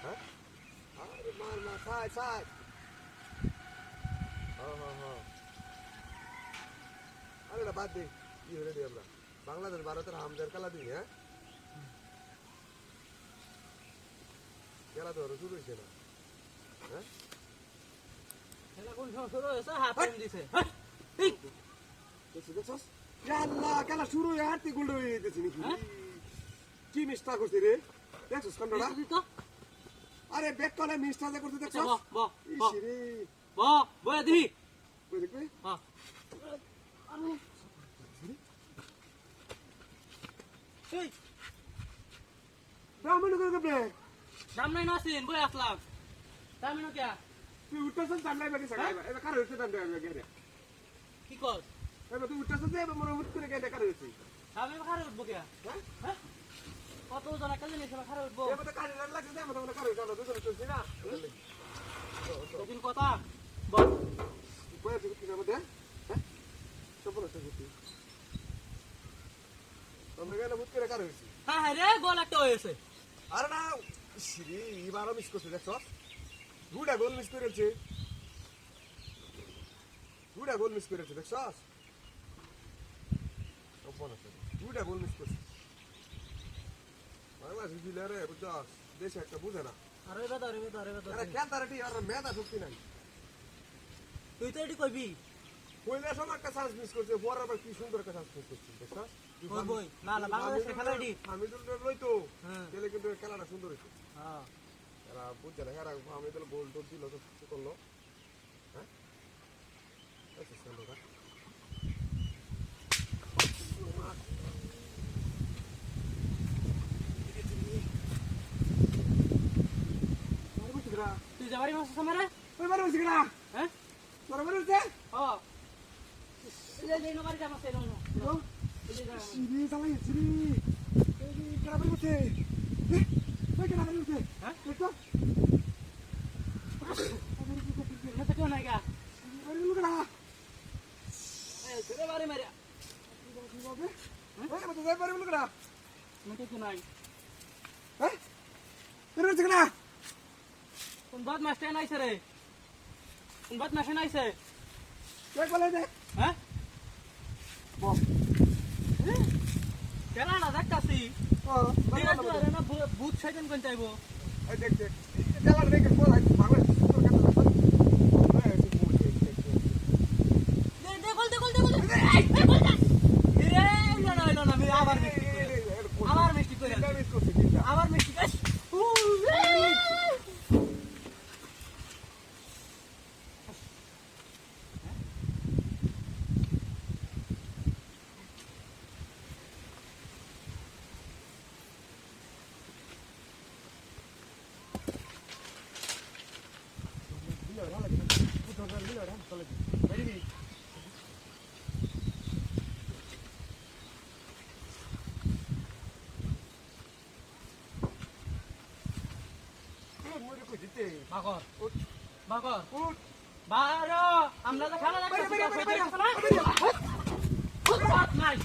হ্যাঁ আরে মার না সাই সাই হ্যাঁ আরে না বাদ দে কি হলে দিই আমরা বাংলাদেশ ভারতের হামজার খেলা দিই হ্যাঁ খেলা তো শুরু হয়েছে না হ্যাঁ খেলা কোন সময় শুরু হয়েছে হাফ টাইম দিছে দেখছস আল্লাহ খেলা শুরু হয়ে হাঁটতে গোল হয়ে যেতেছি নাকি কি মিস্টা করছিস রে দেখছস কান্ডটা আরে ব্যাক কলে মিস্টা যে করতে দেখছস বাহ রে বয় দি কই দেখবে হ্যাঁ আমি এই ব্রাহ্মণ করে গবে সামনে নাসিন বয় আসলাম সামনে কে তুই উঠছস সামলাই বাকি সাগাই এবার কার হইছে দাম দেবে গেরে কি কর এবার তুই উঠছস যে এবার মনে মুট করে গেলে কার হইছে সামনে খারে উঠবো কে হ্যাঁ কত জন কাজে নিছে খারে উঠবো এবার তো কার লাগছে যে আমাদের কার হইছে না দুজন চলছে না দিন কথা বল বয় তুই কি নাম দে হ্যাঁ সবর আছে গুটি আমরা গেলে মুট করে কার হইছে হ্যাঁ হ্যাঁ রে গোল একটা হয়েছে আরে না শ্রী এবারও মিস করছে দেখছস গুড়া গোল মিস করেছে গুড়া গোল মিস করেছে দেখছস গুড়া গোল মিস করছে বাংলাদেশ দিলে বুঝছস দেশে একটা বুঝে না আরে বেদা আরে খেলতারেটি আর মেধা শক্তি নাই তুই তো এটি কইবি কইলে সব একটা চান্স মিস করছে বড় আবার কি সুন্দর একটা চান্স মিস করছে দেখছস কইবই না বাংলাদেশের খেলা এটি আমি তো লইতো হ্যাঁ খেলে কিন্তু খেলাটা সুন্দর হয়েছে হ্যাঁ এরা বুঝছে না এরা আমি তো গোল টোল দিল তো কি করলো হ্যাঁ আচ্ছা চলো না তুই যাবারি মাছ সামনে ওই বারে বসে গেলা হ্যাঁ তোর বারে বসে ও এই নবারি যাবা সে নো সিরি চালাই সিরি এই কেনা বারে বসে এই কেনা বারে বসে হ্যাঁ দেখো মতে কোন আইগা আরে লুকড়া এই ছেড়ে বারে মারিয়া কি হবে এই মতে যাই বারে লুকড়া মতে কোন আই হ্যাঁ তোর বসে গেলা কোন বাদ মাস্টার নাইছে রে কোন বাদ মাস্টার নাইছে দেখ বলে দে হ্যাঁ বল কেন না দেখতাছি ও না ভূত শয়তান কোন চাইবো এই দেখ দেখ দেলা দেখে বল ভালো তোর কাছে আবার মিষ্টি বাকর বাকর বারো আমরা তো খেলা দেখতেছি নাই